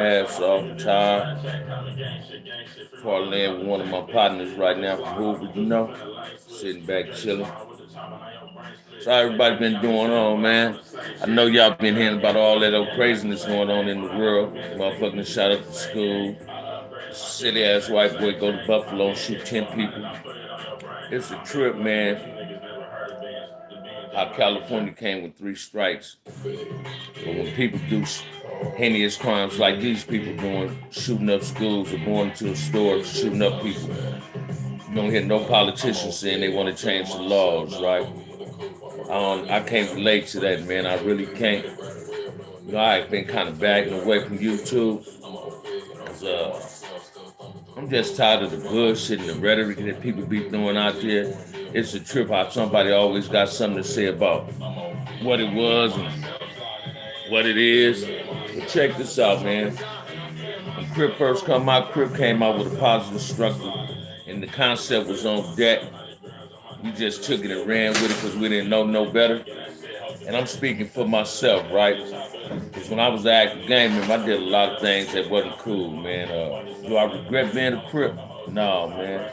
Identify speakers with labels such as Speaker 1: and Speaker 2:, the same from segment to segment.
Speaker 1: ass off the tire. Parlaying with one of my partners right now from Hoover, sitting back chilling. So how everybody been doing on, man? I know y'all been hearing about all that old craziness going on in the world. Motherfucking shot up the school. Silly ass white boy go to Buffalo and shoot 10 people. It's a trip, man. How California came with 3 strikes. But when people do heinous crimes like these people doing, shooting up schools or going into a store, shooting up people, you don't hear no politicians saying they want to change the laws, right? I can't relate to that, man. I really can't. I've been kind of backing away from YouTube. 'Cause, I'm just tired of the bullshit and the rhetoric that people be throwing out there. It's a trip how somebody always got something to say about what it was and what it is. But check this out, man. When Crip first come out, Crip came out with a positive structure, and the concept was on deck. We just took it and ran with it because we didn't know no better. And I'm speaking for myself, right? Because when I was an active gang member, I did a lot of things that wasn't cool, man. Do I regret being a Crip? No, man.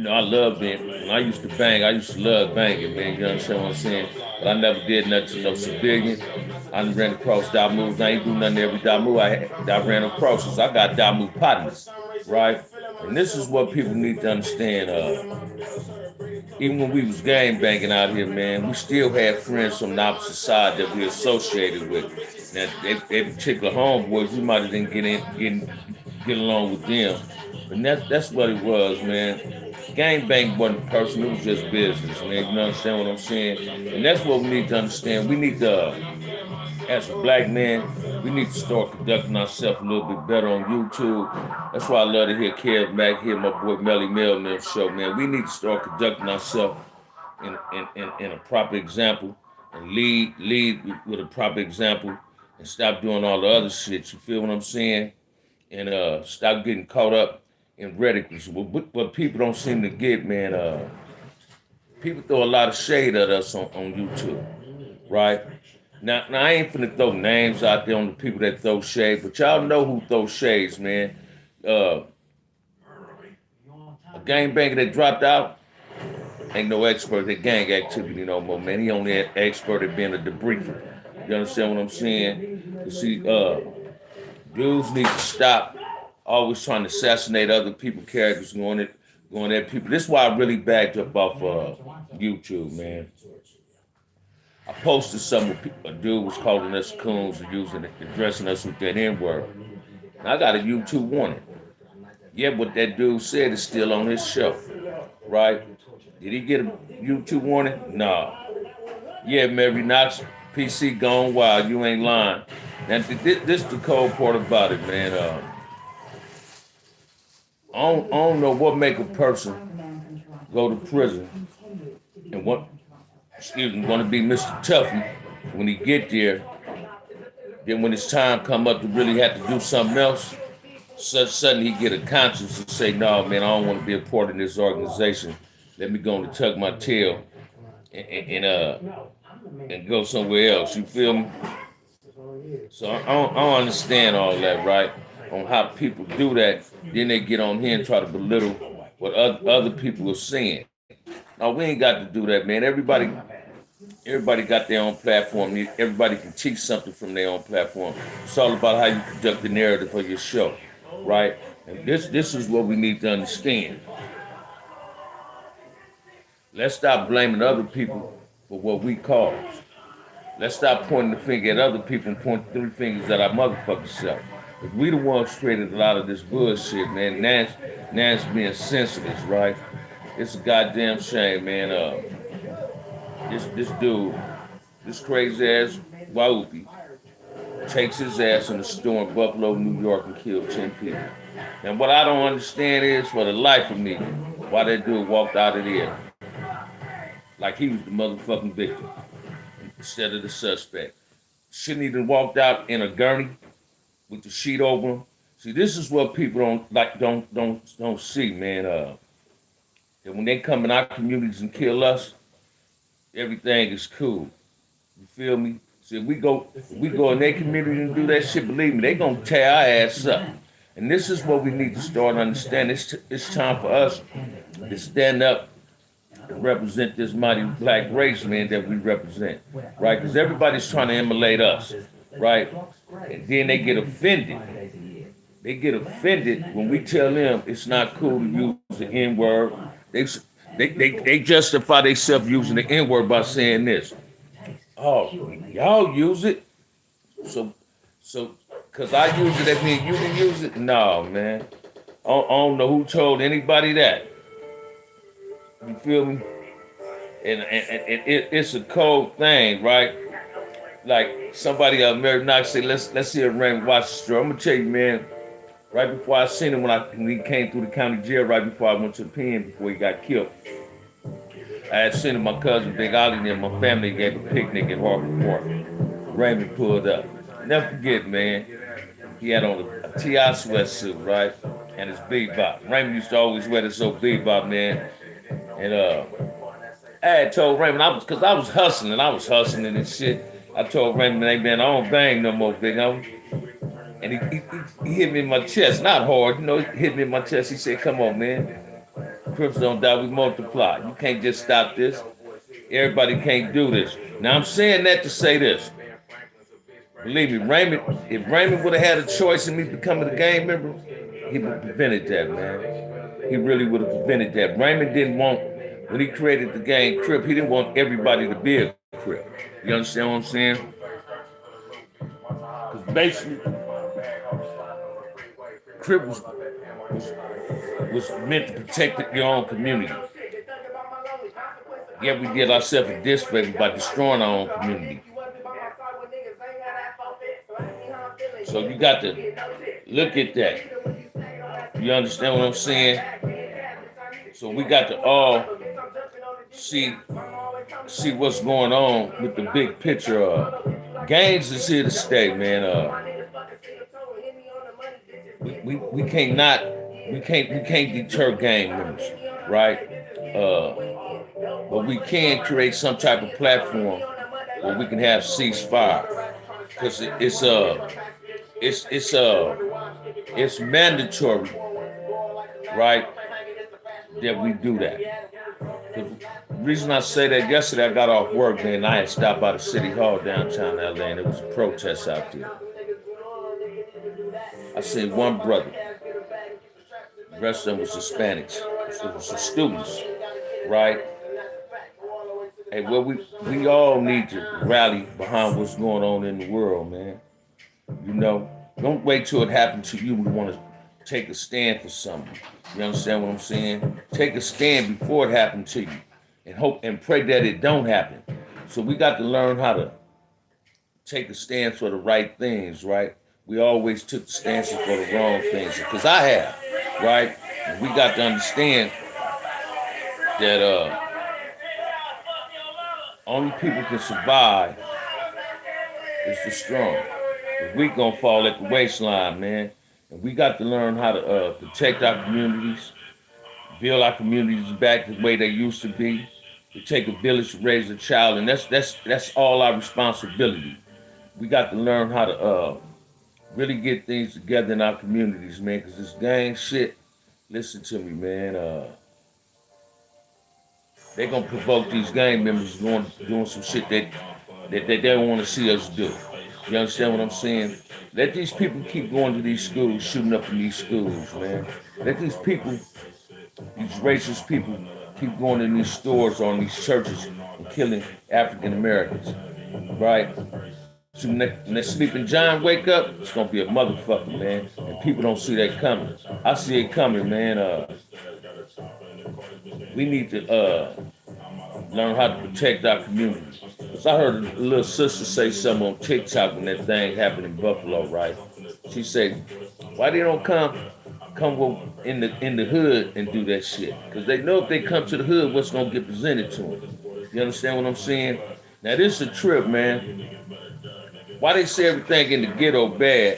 Speaker 1: I love being, when I used to bang, I used to love banging, man. You understand what I'm saying? But I never did nothing to no civilian. I ran across dot moves. I ain't do nothing to every dot move I ran across. Cause I got dot move partners, right? And this is what people need to understand. Even when we was gang banging out here, man, we still had friends from the opposite side that we associated with. Now, they particular homeboys, we might have didn't get along with them, but that's what it was, man. Gang bang wasn't personal; it was just business, man. You understand what I'm saying? And that's what we need to understand. We need to, as a black man, we need to start conducting ourselves a little bit better on YouTube. That's why I love to hear Kev Mack, hear my boy Melly Mel Mel show, man. We need to start conducting ourselves in a proper example and lead with a proper example and stop doing all the other shit. You feel what I'm saying? And stop getting caught up in rhetoric. What people don't seem to get, man, people throw a lot of shade at us on YouTube, right? Now I ain't finna throw names out there on the people that throw shade, but y'all know who throws shades, man. Uh, a gangbanger that dropped out ain't no expert at gang activity no more, man. He only an expert at being a debriefer. You understand what I'm saying? You see, dudes need to stop always trying to assassinate other people's characters, going at people. This is why I really backed up off YouTube, man. I posted something. A dude was calling us coons and addressing us with that N word. I got a YouTube warning. Yeah, what that dude said is still on his show, right? Did he get a YouTube warning? No. Yeah, Mary Knox, PC gone wild. You ain't lying. Now, this the cold part about it, man. I don't know what make a person go to prison and want to be Mr. Tuffy when he get there. Then when it's time come up to really have to do something else, suddenly he get a conscience and say, "No, man, I don't want to be a part of this organization. Let me go and tuck my tail and go somewhere else." You feel me? So I don't understand all that, right? On how people do that, then they get on here and try to belittle what other people are saying. Now we ain't got to do that, man. Everybody got their own platform. Everybody can teach something from their own platform. It's all about how you conduct the narrative of your show, right? And this is what we need to understand. Let's stop blaming other people for what we caused. Let's stop pointing the finger at other people and point 3 fingers at our motherfucking self. If we the ones created a lot of this bullshit, man, now it's being senseless, right? It's a goddamn shame, man. This dude, this crazy ass Waupi, takes his ass in the store in Buffalo, New York, and kills 10 people. And what I don't understand is, for the life of me, why that dude walked out of there like he was the motherfucking victim instead of the suspect. Shouldn't he have walked out in a gurney with the sheet over him? See, this is what people don't see, man. That when they come in our communities and kill us, everything is cool. You feel me? See, we go in their community and do that shit. Believe me, they gonna tear our ass up. And this is what we need to start understanding. It's time for us to stand up and represent this mighty black race, man, that we represent, right? Because everybody's trying to emulate us, right? And then they get offended. They get offended when we tell them it's not cool to use the N word. They justify themselves using the N word by saying this. Oh, y'all use it, so because I use it, that means you can use it. No, man. I don't know who told anybody that. You feel me? It's a cold thing, right? Like somebody Mary Knox said, let's see a rain watch the story. I'm gonna tell you, man. Right before I seen him when he came through the county jail, right before I went to the pen before he got killed. I had seen him, my cousin Big Ollie and my family gave a picnic at Harper Park. Raymond pulled up. Never forget, man. He had on a T.I. sweatsuit, right? And his bebop. Raymond used to always wear this old bebop, man. And I had told Raymond, because I was hustling and shit. I told Raymond, hey man, I don't bang no more, big homie. And he hit me in my chest, not hard, he hit me in my chest. He said, come on, man. Crips don't die, we multiply. You can't just stop this. Everybody can't do this. Now I'm saying that to say this. Believe me, if Raymond would have had a choice in me becoming a gang member, he would have prevented that, man. He really would have prevented that. Raymond didn't want, when he created the gang Crip, he didn't want everybody to be a Crip. You understand what I'm saying? Because basically, Crip was meant to protect your own community. Yeah, we did ourselves a disfavor by destroying our own community. So you got to look at that. You understand what I'm saying? So we got to all see what's going on with the big picture. Gangs is here to stay, man. We can't deter gang members, right? But we can create some type of platform where we can have ceasefire, because it's mandatory, right, that we do that. The reason I say that, yesterday I got off work, man, and I had stopped by the city hall downtown LA, and there was a protest out there. I seen one brother. The rest of them was Hispanics. It was the students, right? Hey, well, we all need to rally behind what's going on in the world, man. Don't wait till it happens to you to want to take a stand for something. You understand what I'm saying? Take a stand before it happened to you, and hope and pray that it don't happen. So we got to learn how to take a stand for the right things, right? We always took the stances for the wrong things, because I have, right? And we got to understand that only people can survive is the strong. The weak gonna fall at the waistline, man. And we got to learn how to protect our communities, build our communities back the way they used to be. It take a village to raise a child, and that's all our responsibility. We got to learn how to really get things together in our communities, man. Because this gang shit, listen to me, man. They gonna provoke these gang members doing some shit that they don't want to see us do. You understand what I'm saying? Let these people keep going to these schools, shooting up in these schools, man. Let these people, these racist people, keep going in these stores or in these churches and killing African Americans, right? So when that sleeping giant wake up, it's gonna be a motherfucker, man. And people don't see that coming. I see it coming, man. We need to learn how to protect our community. Cause I heard a little sister say something on TikTok when that thing happened in Buffalo, right? She said, "Why they don't come in the hood and do that shit? Cause they know if they come to the hood, what's gonna get presented to them." You understand what I'm saying? Now this is a trip, man. Why they say everything in the ghetto bad,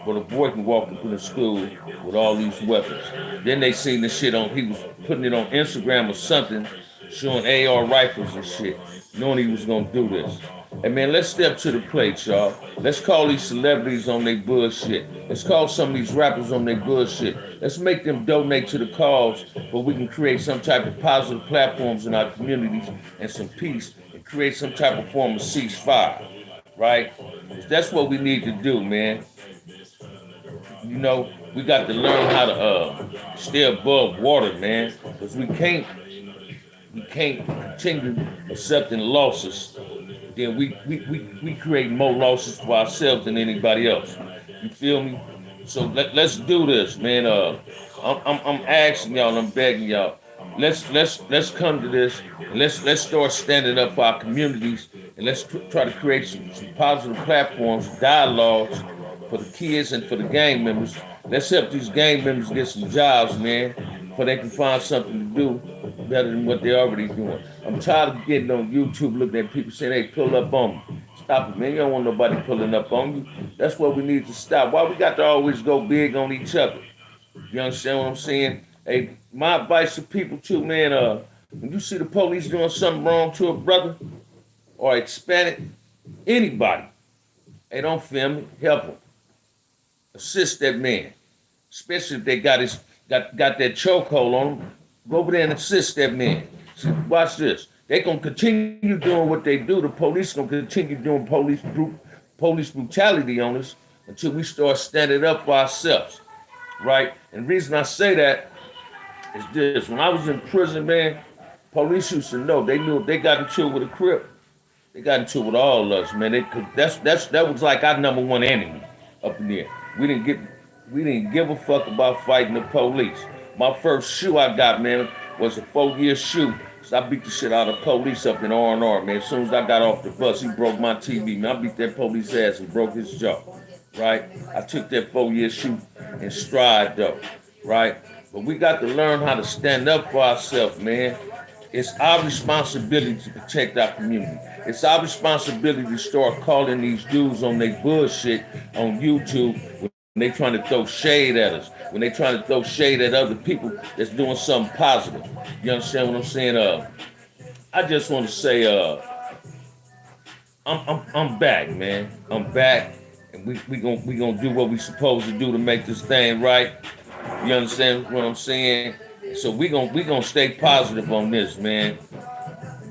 Speaker 1: but a boy can walk into the school with all these weapons? Then they seen the shit he was putting it on Instagram or something, showing AR rifles and shit, knowing he was gonna do this. Hey man, let's step to the plate, y'all. Let's call these celebrities on their bullshit. Let's call some of these rappers on their bullshit. Let's make them donate to the cause where we can create some type of positive platforms in our communities and some peace and create some type of form of ceasefire, right? That's what we need to do, man. You know, we got to learn how to stay above water, man, because we can't continue accepting losses. Then we create more losses for ourselves than anybody else. You feel me? So let's do this, man. I'm asking y'all, I'm begging y'all. Let's come to this and let's start standing up for our communities and let's try to create some positive platforms, dialogues for the kids and for the gang members. Let's help these gang members get some jobs, man, so they can find something to do better than what they're already doing. I'm tired of getting on YouTube looking at people saying they pull up on me. Stop it, man. You don't want nobody pulling up on you. That's what we need to stop. Why we got to always go big on each other? You understand what I'm saying? Hey, my advice to people too, man, when you see the police doing something wrong to a brother or Hispanic, anybody, hey, don't film it. Help him. Assist that man. Especially if they got that chokehold on them. Go over there and assist that man. See, watch this. They gonna continue doing what they do. The police gonna continue doing police brutality on us until we start standing up for ourselves, right? And the reason I say that is this: when I was in prison, man, police used to know. They knew if they got into it with a crip, they got into it with all of us, man. That was like our number one enemy up in there. We didn't get we didn't give a fuck about fighting the police. My first shoe I got, man, was a 4-year shoe. So I beat the shit out of the police up in R&R, man. As soon as I got off the bus, he broke my TV, man. I beat that police ass and broke his jaw, right? I took that 4-year shoe in stride, though, right? But we got to learn how to stand up for ourselves, man. It's our responsibility to protect our community. It's our responsibility to start calling these dudes on their bullshit on YouTube when they trying to throw shade at us, when they trying to throw shade at other people that's doing something positive. You understand what I'm saying? I just want to say, I'm back, man. I'm back, and we gonna do what we supposed to do to make this thing right. You understand what I'm saying? So we gonna stay positive on this, man.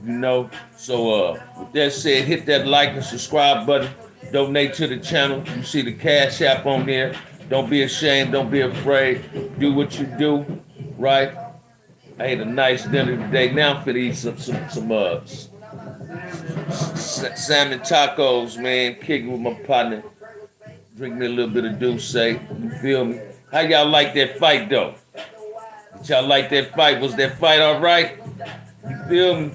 Speaker 1: You know. So with that said, hit that like and subscribe button. Donate to the channel. You see the Cash App on there. Don't be ashamed. Don't be afraid. Do what you do, right? I ate a nice dinner today. Now I'm finna eat some salmon tacos, man. Kick it with my partner. Drink me a little bit of Douce. You feel me? How y'all like that fight, though? Did y'all like that fight? Was that fight all right? You feel me?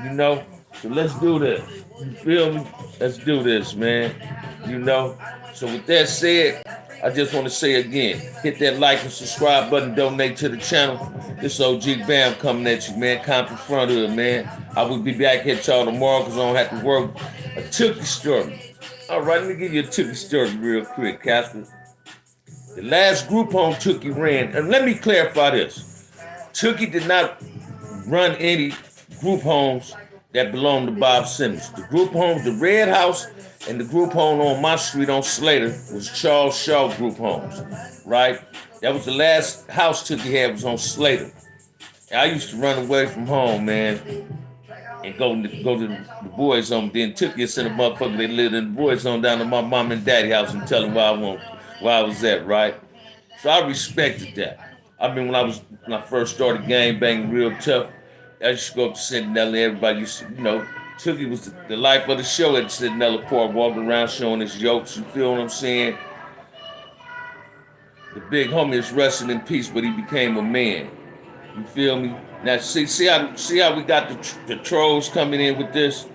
Speaker 1: You know? So let's do this. You feel me? Let's do this, man. You know? So with that said, I just want to say again, hit that like and subscribe button, donate to the channel. This OG Bam coming at you, man. Compton Front Hood, man. I will be back at y'all tomorrow because I don't have to work. A Tookie story. All right, let me give you a Tookie story real quick, Casper. The last group home Tookie ran, and let me clarify this. Tookie did not run any group homes that belonged to Bob Simmons. The group homes, the Red House, and the group home on my street on Slater was Charles Shaw Group Homes, right? That was the last house Tookie had was on Slater. And I used to run away from home, man, and go to the boys' home. Then Tookie sent a motherfucker that lived in the boys' home down to my mom and daddy house and tell them where I was at, right? So I respected that. I mean, when I first started gang banging real tough, I used to go up to Centinela. Everybody used to, Tookie was the life of the show at Centinela Park, walking around showing his jokes. You feel what I'm saying? The big homie is resting in peace, but he became a man. You feel me? Now see how we got the trolls coming in with this.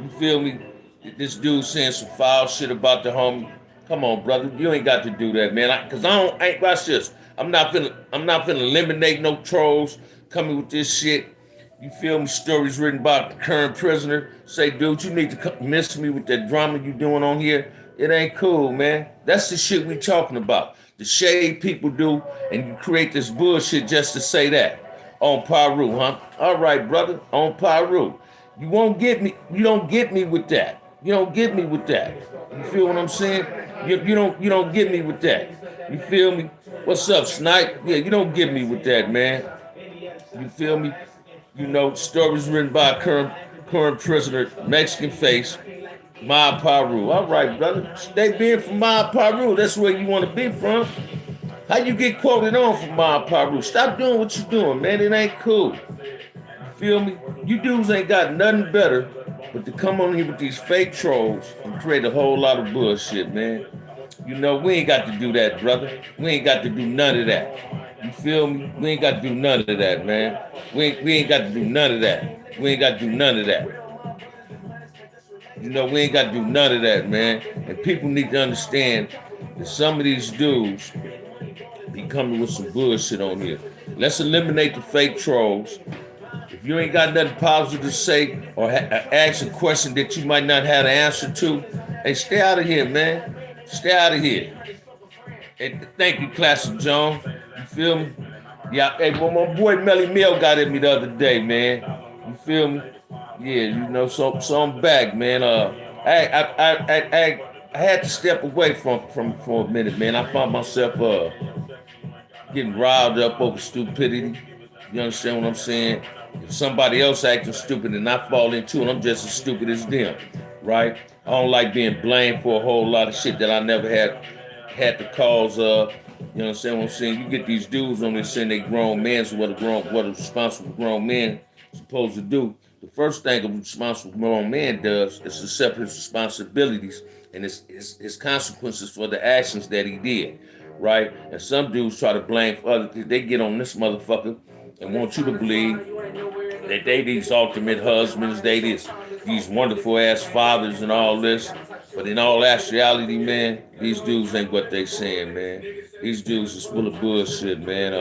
Speaker 1: You feel me? This dude saying some foul shit about the homie. Come on, brother, you ain't got to do that, man. Cause I ain't watch this. I'm not finna eliminate no trolls coming with this shit. You feel me? Stories written about the current prisoner. Say, dude, you need to miss me with that drama you doing on here. It ain't cool, man. That's the shit we talking about. The shade people do, and you create this bullshit just to say that. On Paru, huh? All right, brother, on Paru. You won't get me. You don't get me with that. You don't get me with that. You feel what I'm saying? You don't get me with that. You feel me? What's up, Snipe? Yeah, you don't get me with that, man. You feel me? You know, stories written by a current prisoner, Mexican face, Ma Paru. All right, brother. They being from Ma Paru. That's where you want to be from. How you get quoted on from Ma Paru? Stop doing what you doing, man. It ain't cool. Feel me? You dudes ain't got nothing better but to come on here with these fake trolls and create a whole lot of bullshit, man. You know, we ain't got to do that, brother. We ain't got to do none of that. You feel me? We ain't got to do none of that, man. We ain't got to do none of that. We ain't got to do none of that. You know, we ain't got to do none of that, man. And people need to understand that some of these dudes be coming with some bullshit on here. Let's eliminate the fake trolls. If you ain't got nothing positive to say or ask a question that you might not have an answer to, hey, stay out of here, man. Stay out of here. Hey, thank you, Classic Jones. You feel me? Yeah, hey, well, my boy Melly Mill got at me the other day, man. You feel me? Yeah, you know, so I'm back, man. I had to step away from for a minute, man. I found myself getting riled up over stupidity. You understand what I'm saying? If somebody else acting stupid and I fall into it, I'm just as stupid as them, right? I don't like being blamed for a whole lot of shit that I never had the cause of. You understand what I'm saying? You get these dudes on there saying they grown men, so what a responsible grown man supposed to do. The first thing a responsible grown man does is accept his responsibilities and his consequences for the actions that he did, right? And some dudes try to blame for other things. They get on this motherfucker and want you to believe that they these ultimate husbands, they these wonderful ass fathers and all this. But in all actuality, man, these dudes ain't what they saying, man. These dudes is full of bullshit, man.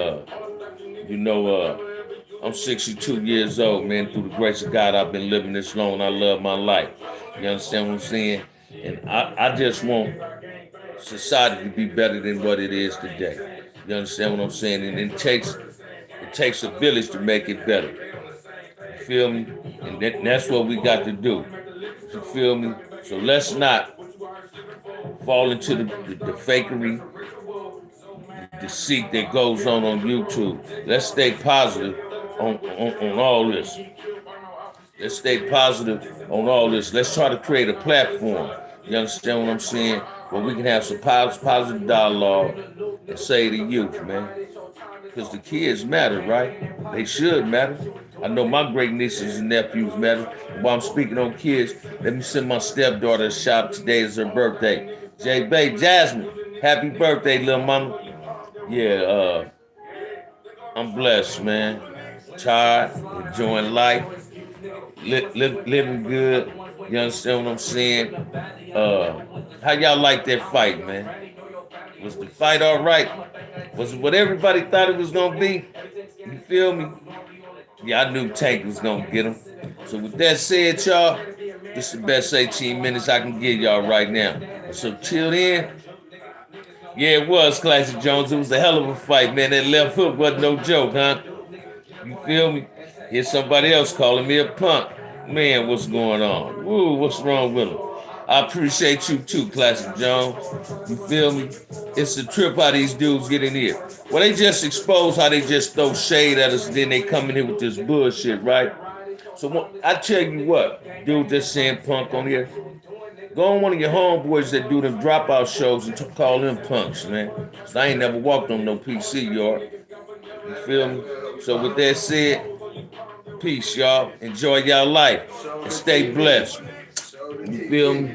Speaker 1: You know, I'm 62 years old, man. Through the grace of God, I've been living this long. I love my life. You understand what I'm saying? And I just want society to be better than what it is today. You understand what I'm saying? And it takes a village to make it better. You feel me? And that's what we got to do. You feel me? So let's not fall into the fakery, the deceit that goes on YouTube. Let's stay positive on all this. Let's stay positive on all this. Let's try to create a platform. You understand what I'm saying? Where we can have some positive dialogue and say to youth, man. Because the kids matter, right? They should matter. I know my great nieces and nephews matter. While I'm speaking on kids, let me send my stepdaughter a shout. Today is her birthday. J. Bay Jasmine, happy birthday, little mama. Yeah, I'm blessed, man. Tired, enjoying life, living good. You understand what I'm saying? How y'all like that fight, man? Was the fight all right? Was it what everybody thought it was gonna be? You feel me? Yeah, I knew Tank was gonna get him. So with that said, y'all, this is the best 18 minutes I can give y'all right now. So till then, yeah, it was Classic Jones. It was a hell of a fight, man. That left hook wasn't no joke, huh? You feel me? Here's somebody else calling me a punk. Man, what's going on? Woo, what's wrong with him? I appreciate you too, Classic Jones. You feel me? It's the trip how these dudes get in here. Well, they just expose how they just throw shade at us and then they come in here with this bullshit, right? So I tell you what, dude that's saying punk on here, go on one of your homeboys that do them dropout shows and call them punks, man. 'Cause I ain't never walked on no PC yard. You feel me? So with that said, peace, y'all. Enjoy y'all life and stay blessed. You feel me?